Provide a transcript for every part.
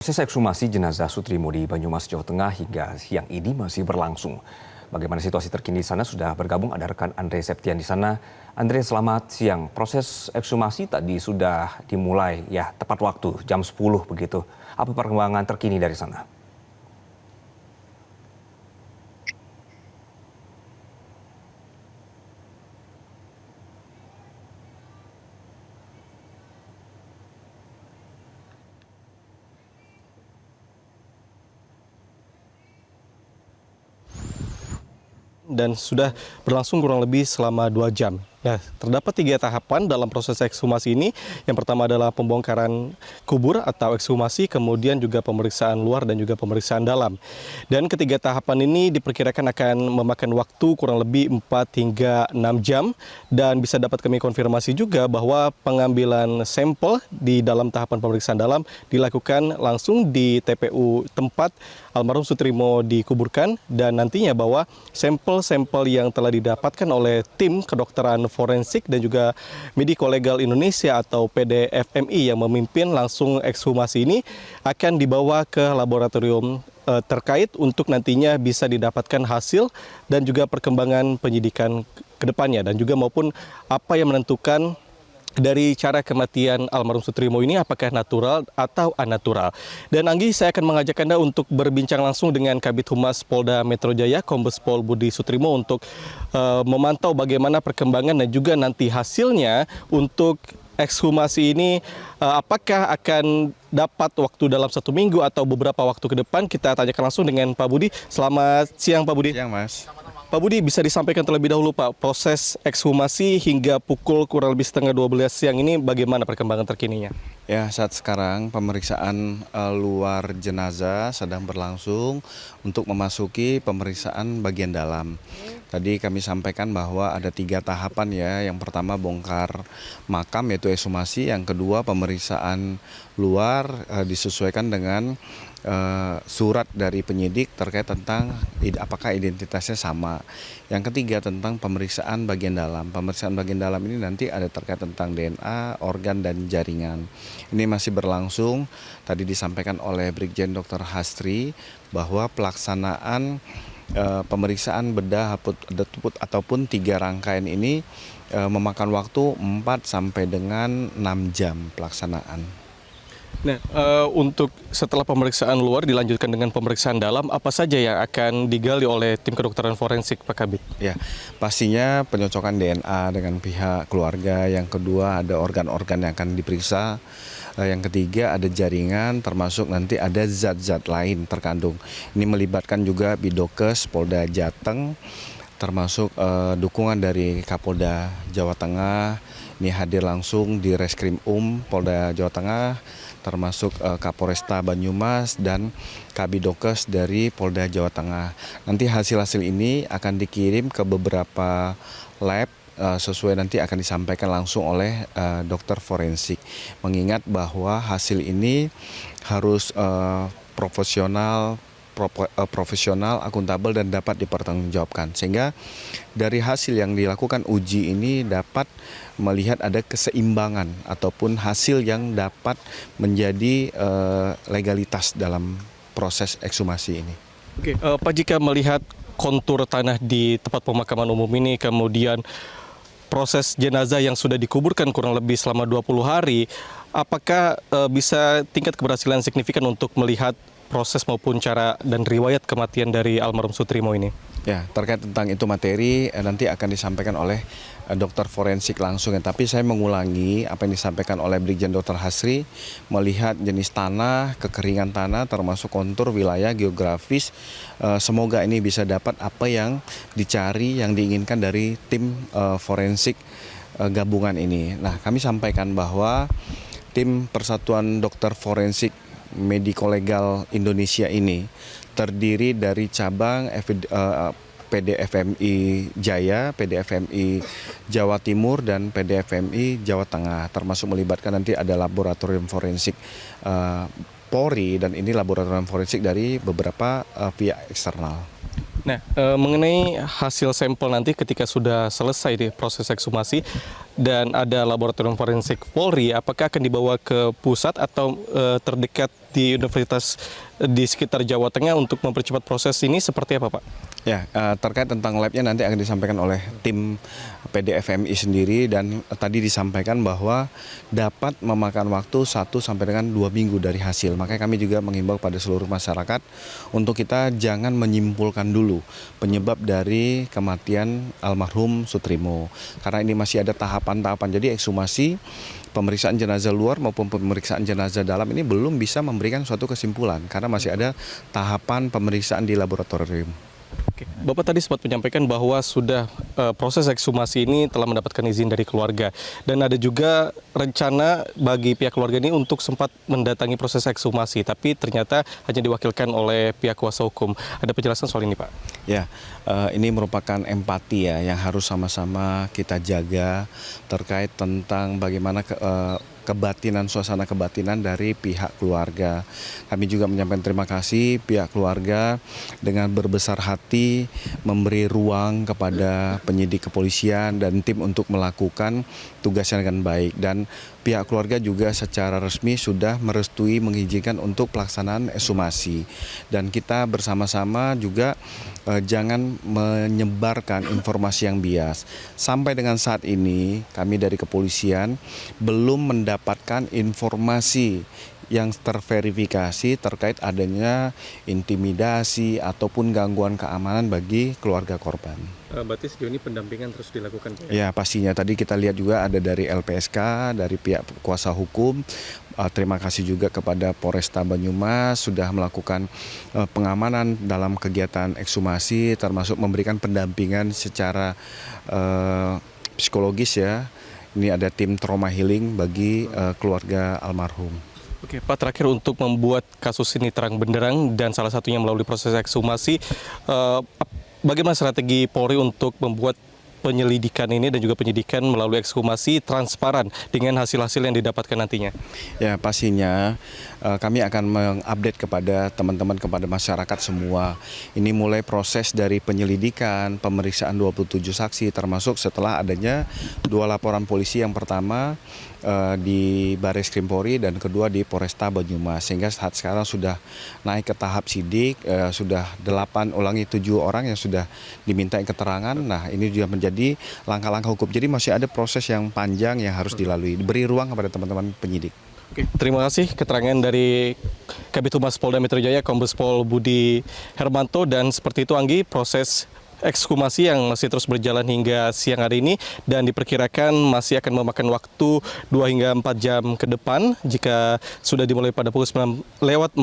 Proses ekshumasi jenazah Sutrimo di Banyumas, Jawa Tengah hingga siang ini masih berlangsung. Bagaimana situasi terkini di sana? Sudah bergabung ada rekan Andre Septian di sana. Andre, selamat siang. Proses ekshumasi tadi sudah dimulai ya tepat waktu jam 10 begitu. Apa perkembangan terkini dari sana? Dan sudah berlangsung kurang lebih selama 2 jam. Nah, terdapat 3 tahapan dalam proses ekshumasi ini. Yang pertama adalah pembongkaran kubur atau ekshumasi, kemudian juga pemeriksaan luar dan juga pemeriksaan dalam. Dan ketiga tahapan ini diperkirakan akan memakan waktu kurang lebih 4 hingga 6 jam. Dan bisa dapat kami konfirmasi juga bahwa pengambilan sampel di dalam tahapan pemeriksaan dalam dilakukan langsung di TPU tempat almarhum Sutrimo dikuburkan, dan nantinya bahwa sampel-sampel yang telah didapatkan oleh tim kedokteran forensik dan juga Mediko Legal Indonesia atau PDFMI yang memimpin langsung ekshumasi ini akan dibawa ke laboratorium terkait untuk nantinya bisa didapatkan hasil dan juga perkembangan penyidikan ke depannya, dan juga maupun apa yang menentukan dari cara kematian almarhum Sutrimo ini apakah natural atau unnatural. Dan Anggi, saya akan mengajak Anda untuk berbincang langsung dengan Kabid Humas Polda Metro Jaya, Kombes Pol Budi Sutrimo, untuk memantau bagaimana perkembangan dan juga nanti hasilnya untuk ekshumasi ini, apakah akan dapat waktu dalam 1 minggu atau beberapa waktu ke depan. Kita tanyakan langsung dengan Pak Budi. Selamat siang Pak Budi. Siang, Mas. Pak Budi, bisa disampaikan terlebih dahulu Pak, proses ekshumasi hingga pukul kurang lebih setengah 12 siang ini bagaimana perkembangan terkininya? Ya, saat sekarang pemeriksaan luar jenazah sedang berlangsung untuk memasuki pemeriksaan bagian dalam. Tadi kami sampaikan bahwa ada 3 tahapan ya. Yang pertama bongkar makam yaitu ekshumasi, yang kedua pemeriksaan luar disesuaikan dengan surat dari penyidik terkait tentang apakah identitasnya sama. Yang ketiga tentang pemeriksaan bagian dalam. Pemeriksaan bagian dalam ini nanti ada terkait tentang DNA, organ, dan jaringan. Ini masih berlangsung. Tadi disampaikan oleh Brigjen Dr. Hastri bahwa pelaksanaan pemeriksaan bedah ataupun 3 rangkaian ini memakan waktu 4 sampai dengan 6 jam pelaksanaan. Nah, untuk setelah pemeriksaan luar dilanjutkan dengan pemeriksaan dalam, apa saja yang akan digali oleh tim kedokteran forensik, Pak Kabid? Ya, pastinya penyocokan DNA dengan pihak keluarga. Yang kedua ada organ-organ yang akan diperiksa. Yang ketiga ada jaringan, termasuk nanti ada zat-zat lain terkandung. Ini melibatkan juga Bidokes Polda Jateng, termasuk dukungan dari Kapolda Jawa Tengah. Ini hadir langsung di Reskrim Polda Jawa Tengah, termasuk Kapolresta Banyumas dan Kabidokes dari Polda Jawa Tengah. Nanti hasil-hasil ini akan dikirim ke beberapa lab sesuai nanti akan disampaikan langsung oleh dokter forensik. Mengingat bahwa hasil ini harus profesional, akuntabel, dan dapat dipertanggungjawabkan. Sehingga dari hasil yang dilakukan uji ini dapat melihat ada keseimbangan ataupun hasil yang dapat menjadi legalitas dalam proses ekshumasi ini. Oke, Pak, jika melihat kontur tanah di tempat pemakaman umum ini, kemudian proses jenazah yang sudah dikuburkan kurang lebih selama 20 hari, apakah bisa tingkat keberhasilan signifikan untuk melihat proses maupun cara dan riwayat kematian dari almarhum Sutrimo ini? Ya, terkait tentang itu materi nanti akan disampaikan oleh dokter forensik langsung. Tapi saya mengulangi apa yang disampaikan oleh Brigjen Dr. Hasri, melihat jenis tanah, kekeringan tanah, termasuk kontur wilayah geografis. Semoga ini bisa dapat apa yang dicari, yang diinginkan dari tim forensik gabungan ini. Nah, kami sampaikan bahwa tim Persatuan Dokter Forensik Mediko Legal Indonesia ini terdiri dari cabang PDFMI Jaya, PDFMI Jawa Timur, dan PDFMI Jawa Tengah, termasuk melibatkan nanti ada laboratorium forensik Polri, dan ini laboratorium forensik dari beberapa pihak eksternal. Nah, mengenai hasil sampel nanti ketika sudah selesai di proses ekshumasi, dan ada laboratorium forensik Polri, apakah akan dibawa ke pusat atau terdekat di universitas di sekitar Jawa Tengah untuk mempercepat proses ini seperti apa, Pak? Ya, terkait tentang labnya nanti akan disampaikan oleh tim PDFMI sendiri, dan tadi disampaikan bahwa dapat memakan waktu 1 sampai dengan 2 minggu dari hasil. Makanya kami juga mengimbau pada seluruh masyarakat untuk kita jangan menyimpulkan dulu penyebab dari kematian almarhum Sutrimo. Karena ini masih ada tahapan-tahapan. Jadi ekshumasi, pemeriksaan jenazah luar maupun pemeriksaan jenazah dalam ini belum bisa memberikan suatu kesimpulan karena masih ada tahapan pemeriksaan di laboratorium. Oke. Bapak tadi sempat menyampaikan bahwa sudah proses ekshumasi ini telah mendapatkan izin dari keluarga, dan ada juga rencana bagi pihak keluarga ini untuk sempat mendatangi proses ekshumasi, tapi ternyata hanya diwakilkan oleh pihak kuasa hukum. Ada penjelasan soal ini, Pak? Ya, ini merupakan empati ya yang harus sama-sama kita jaga terkait tentang bagaimana kebatinan, suasana kebatinan dari pihak keluarga. Kami juga menyampaikan terima kasih pihak keluarga dengan berbesar hati memberi ruang kepada penyidik kepolisian dan tim untuk melakukan tugasnya dengan baik, dan pihak keluarga juga secara resmi sudah merestui mengizinkan untuk pelaksanaan ekshumasi, dan kita bersama-sama juga jangan menyebarkan informasi yang bias. Sampai dengan saat ini kami dari kepolisian belum mendapatkan informasi yang terverifikasi terkait adanya intimidasi ataupun gangguan keamanan bagi keluarga korban. Berarti sejauh ini pendampingan terus dilakukan, Pak? Ya, pastinya. Tadi kita lihat juga ada dari LPSK, dari pihak kuasa hukum. Terima kasih juga kepada Polresta Banyumas sudah melakukan pengamanan dalam kegiatan ekshumasi, termasuk memberikan pendampingan secara psikologis ya. Ini ada tim trauma healing bagi keluarga almarhum. Oke, Pak, terakhir untuk membuat kasus ini terang benderang dan salah satunya melalui proses ekshumasi, bagaimana strategi Polri untuk membuat penyelidikan ini dan juga penyidikan melalui ekshumasi transparan dengan hasil-hasil yang didapatkan nantinya? Ya, pastinya kami akan mengupdate kepada teman-teman, kepada masyarakat semua. Ini mulai proses dari penyelidikan, pemeriksaan 27 saksi, termasuk setelah adanya 2 laporan polisi, yang pertama di Barreskrim Polri dan kedua di Polresta Banyumas, sehingga saat sekarang sudah naik ke tahap sidik, sudah 7 orang yang sudah diminta keterangan. Nah, ini juga menjadi langkah-langkah hukum. Jadi masih ada proses yang panjang yang harus dilalui. Beri ruang kepada teman-teman penyidik. Oke, terima kasih keterangan dari Kabid Humas Polda Metro Jaya, Kombes Pol Budi Hermanto. Dan seperti itu, Anggi, proses ekshumasi yang masih terus berjalan hingga siang hari ini dan diperkirakan masih akan memakan waktu 2 hingga 4 jam ke depan jika sudah dimulai pada pukul 9:45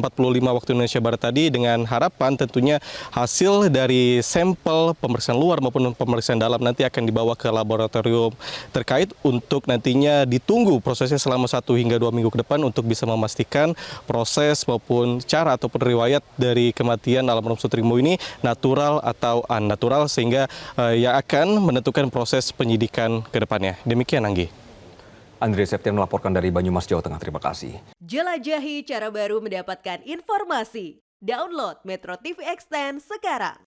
waktu Indonesia Barat tadi, dengan harapan tentunya hasil dari sampel pemeriksaan luar maupun pemeriksaan dalam nanti akan dibawa ke laboratorium terkait untuk nantinya ditunggu prosesnya selama 1 hingga 2 minggu ke depan untuk bisa memastikan proses maupun cara ataupun riwayat dari kematian almarhum Sutrimo ini natural atau unnatural, sehingga yang akan menentukan proses penyidikan ke depannya. Demikian, Anggi. Andre Septian melaporkan dari Banyumas, Jawa Tengah. Terima kasih. Jelajahi cara baru mendapatkan informasi. Download Metro TV Extend sekarang.